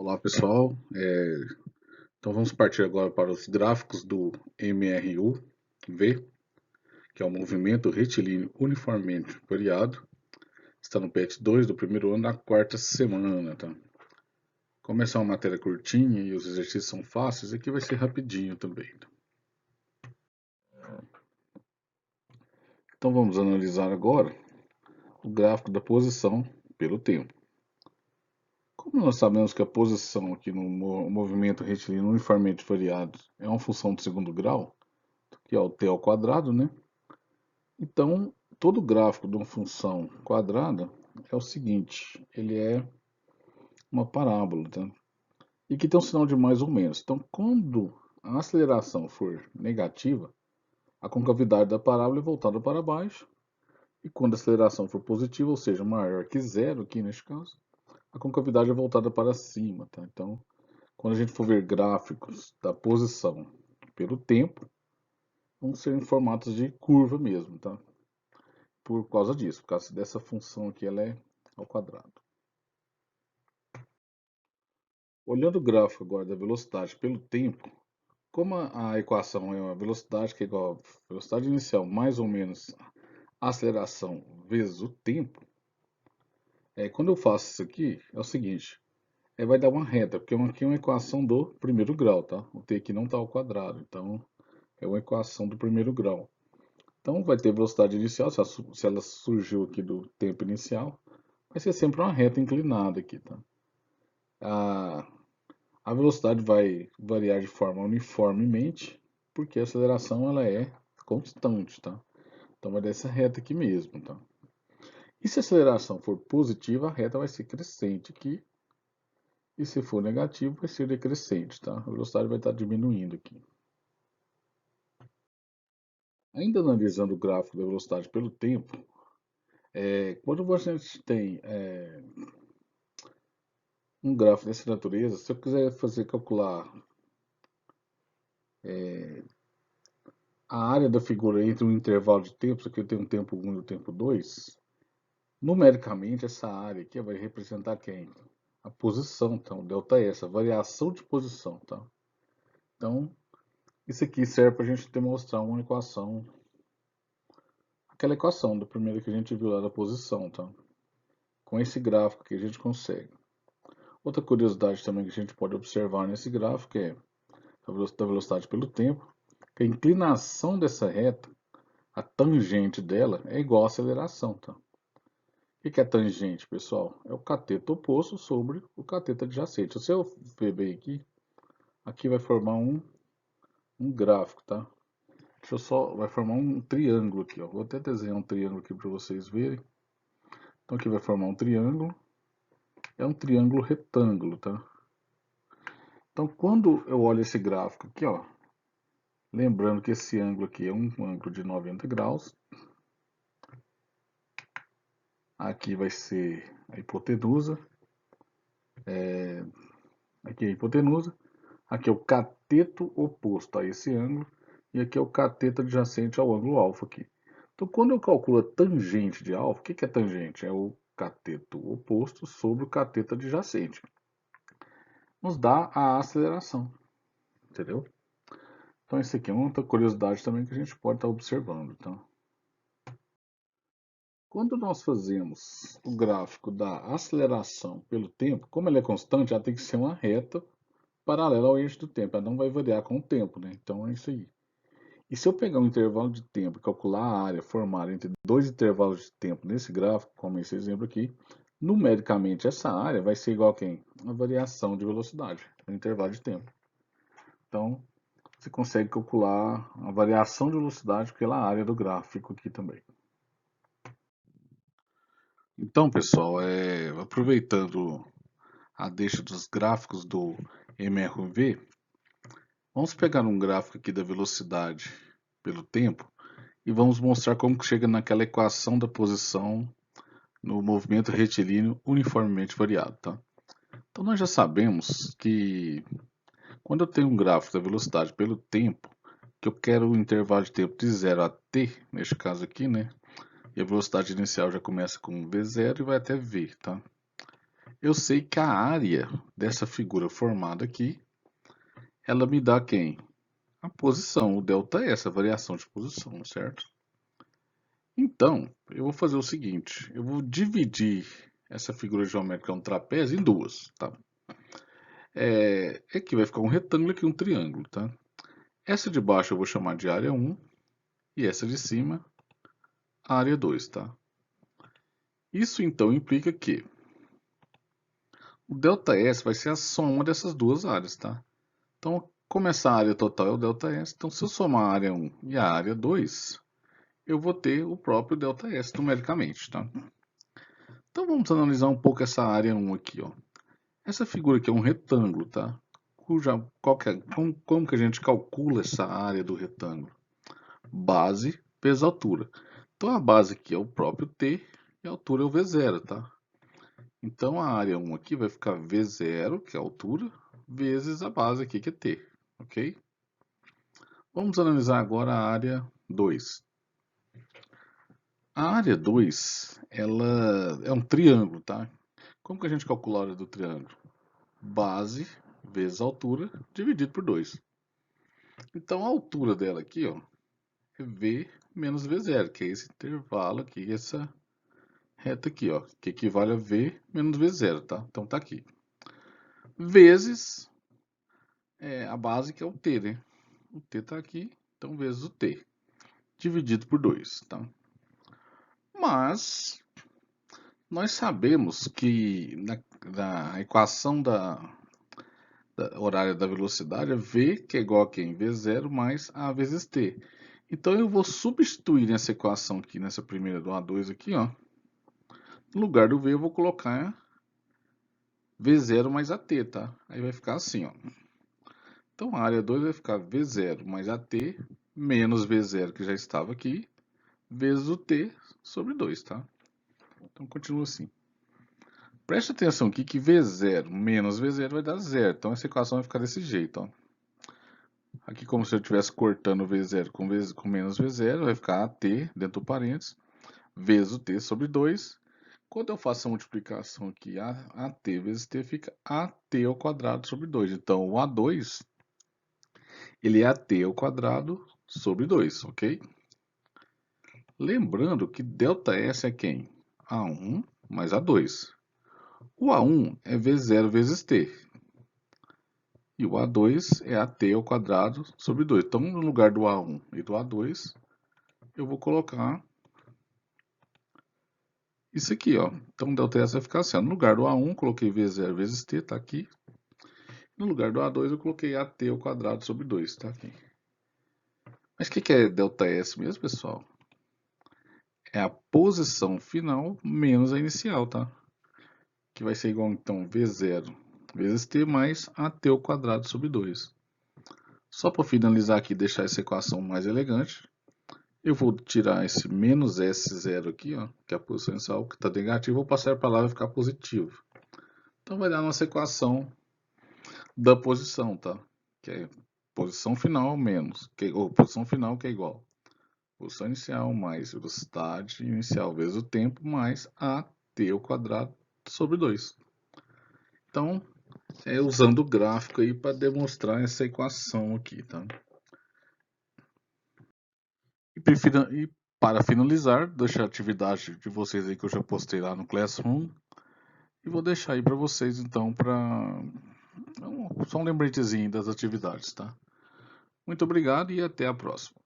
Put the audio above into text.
Olá pessoal, então vamos partir agora para os gráficos do MRU-V, que é o movimento retilíneo uniformemente variado. Está no PET 2 do primeiro ano, na quarta semana. Tá? Como essa é uma matéria curtinha e os exercícios são fáceis, aqui vai ser rapidinho também. Tá? Então vamos analisar agora o gráfico da posição pelo tempo. Como nós sabemos que a posição aqui no movimento retilíneo uniformemente variado é uma função de segundo grau, que é o t ao quadrado, né? Então, todo gráfico de uma função quadrada é o seguinte, ele é uma parábola, tá? E que tem um sinal de mais ou menos. Então, quando a aceleração for negativa, a concavidade da parábola é voltada para baixo, e quando a aceleração for positiva, ou seja, maior que zero aqui neste caso, a concavidade é voltada para cima, tá? Então, quando a gente for ver gráficos da posição pelo tempo, vão ser em formatos de curva mesmo, tá? Por causa disso, por causa dessa função aqui, ela é ao quadrado. Olhando o gráfico agora da velocidade pelo tempo, como a equação é uma velocidade que é igual a velocidade inicial mais ou menos a aceleração vezes o tempo, quando eu faço isso aqui, é o seguinte, vai dar uma reta, porque aqui é uma equação do primeiro grau, tá? O t aqui não está ao quadrado, então é uma equação do primeiro grau. Então vai ter velocidade inicial, se ela surgiu aqui do tempo inicial, vai ser sempre uma reta inclinada aqui, tá? A, a velocidade vai variar de forma uniformemente, porque a aceleração ela é constante, tá? Então vai dessa reta aqui mesmo, tá? E se a aceleração for positiva, a reta vai ser crescente aqui. E se for negativo, vai ser decrescente, tá? A velocidade vai estar diminuindo aqui. Ainda analisando o gráfico da velocidade pelo tempo, quando você tem um gráfico dessa natureza, se eu quiser calcular a área da figura entre um intervalo de tempo, isso aqui tem um tempo 1 e o tempo 2, numericamente essa área aqui vai representar quem? A posição, então, ΔS, a variação de posição, tá? Então, isso aqui serve para a gente demonstrar uma equação, aquela equação da primeira que a gente viu lá da posição, tá? Com esse gráfico aqui a gente consegue. Outra curiosidade também que a gente pode observar nesse gráfico é a velocidade pelo tempo, que a inclinação dessa reta, a tangente dela, é igual à aceleração, tá? O que é tangente, pessoal? É o cateto oposto sobre o cateto adjacente. Se eu ver bem aqui, aqui vai formar um gráfico, tá? Deixa eu só, vai formar um triângulo aqui, ó. Vou até desenhar um triângulo aqui para vocês verem. Então aqui vai formar um triângulo. É um triângulo retângulo, tá? Então quando eu olho esse gráfico aqui, ó, lembrando que esse ângulo aqui é um ângulo de 90 graus. Aqui vai ser a hipotenusa. Aqui é a hipotenusa. Aqui é o cateto oposto a esse ângulo. E aqui é o cateto adjacente ao ângulo alfa aqui. Então, quando eu calculo a tangente de alfa, o que é tangente? É o cateto oposto sobre o cateto adjacente. Nos dá a aceleração. Entendeu? Então, isso aqui é uma outra curiosidade também que a gente pode estar observando. Então, quando nós fazemos o gráfico da aceleração pelo tempo, como ela é constante, ela tem que ser uma reta paralela ao eixo do tempo. Ela não vai variar com o tempo, né? Então é isso aí. E se eu pegar um intervalo de tempo e calcular a área formada entre dois intervalos de tempo nesse gráfico, como esse exemplo aqui, numericamente essa área vai ser igual a quem? A variação de velocidade no intervalo de tempo. Então, você consegue calcular a variação de velocidade pela área do gráfico aqui também. Então, pessoal, aproveitando a deixa dos gráficos do MRV, vamos pegar um gráfico aqui da velocidade pelo tempo e vamos mostrar como que chega naquela equação da posição no movimento retilíneo uniformemente variado, tá? Então nós já sabemos que quando eu tenho um gráfico da velocidade pelo tempo, que eu quero o intervalo de tempo de 0 a t, neste caso aqui, né? E a velocidade inicial já começa com v0 e vai até v, tá? eu sei que a área dessa figura formada aqui, ela me dá quem? A posição, o ΔS, a variação de posição, certo? Então, eu vou fazer o seguinte, eu vou dividir essa figura geométrica, um trapézio, em duas, tá? Aqui vai ficar um retângulo e aqui um triângulo, tá? Essa de baixo eu vou chamar de área 1 e essa de cima, área 2, tá? Isso então implica que o ΔS vai ser a soma dessas duas áreas, tá? Então, como essa área total é o ΔS, então se eu somar a área 1 e a área 2, eu vou ter o próprio ΔS numericamente, tá? Então vamos analisar um pouco essa área 1 aqui, ó. Essa figura aqui é um retângulo, tá? Como que a gente calcula essa área do retângulo? Base vezes altura. Então a base aqui é o próprio t e a altura é o V0, tá? Então a área 1 aqui vai ficar V0, que é a altura, vezes a base aqui, que é t, ok? Vamos analisar agora a área 2. A área 2, ela é um triângulo, tá? Como que a gente calcula a área do triângulo? Base vezes altura dividido por 2. Então a altura dela aqui, ó, é V menos V0, que é esse intervalo aqui, essa reta aqui, ó, que equivale a V menos V0, tá? Então tá aqui. Vezes a base, que é o T, né? O T tá aqui, então vezes o T, dividido por 2, tá? Mas nós sabemos que na equação da horária da velocidade é V, que é igual a quem? V0 mais A vezes T. Então eu vou substituir nessa equação aqui, nessa primeira do A2 aqui, ó. No lugar do V eu vou colocar V0 mais AT, tá? Aí vai ficar assim, ó. Então a área 2 vai ficar V0 mais AT menos V0, que já estava aqui, vezes o T sobre 2, tá? Então continua assim. Preste atenção aqui que V0 menos V0 vai dar zero. Então essa equação vai ficar desse jeito, ó. Aqui como se eu estivesse cortando V0 com menos V0, vai ficar AT dentro do parênteses, vezes o T sobre 2. Quando eu faço a multiplicação aqui, AT vezes T fica AT ao quadrado sobre 2. Então o A2, ele é AT ao quadrado sobre 2, ok? Lembrando que ΔS é quem? A1 mais A2. O A1 é V0 vezes T. E o A2 é AT ao quadrado sobre 2. Então, no lugar do A1 e do A2, eu vou colocar isso aqui, ó. Então, ΔS vai ficar assim, ó. No lugar do A1, coloquei V0 vezes T, tá aqui. No lugar do A2, eu coloquei AT ao quadrado sobre 2, tá aqui. Mas o que é ΔS mesmo, pessoal? É a posição final menos a inicial, tá? Que vai ser igual, então, V0 vezes T mais AT ao quadrado sobre 2. Só para finalizar aqui e deixar essa equação mais elegante, eu vou tirar esse menos S0 aqui, ó, que é a posição inicial, que está negativo, vou passar para lá e vai ficar positivo. Então vai dar a nossa equação da posição, tá? Que é posição final menos, ou posição final que é igual posição inicial mais velocidade inicial vezes o tempo mais AT ao quadrado sobre 2. Então, usando o gráfico aí para demonstrar essa equação aqui, tá? E para finalizar, deixar a atividade de vocês aí que eu já postei lá no Classroom e vou deixar aí para vocês então para só um lembretezinho das atividades, tá? Muito obrigado e até a próxima.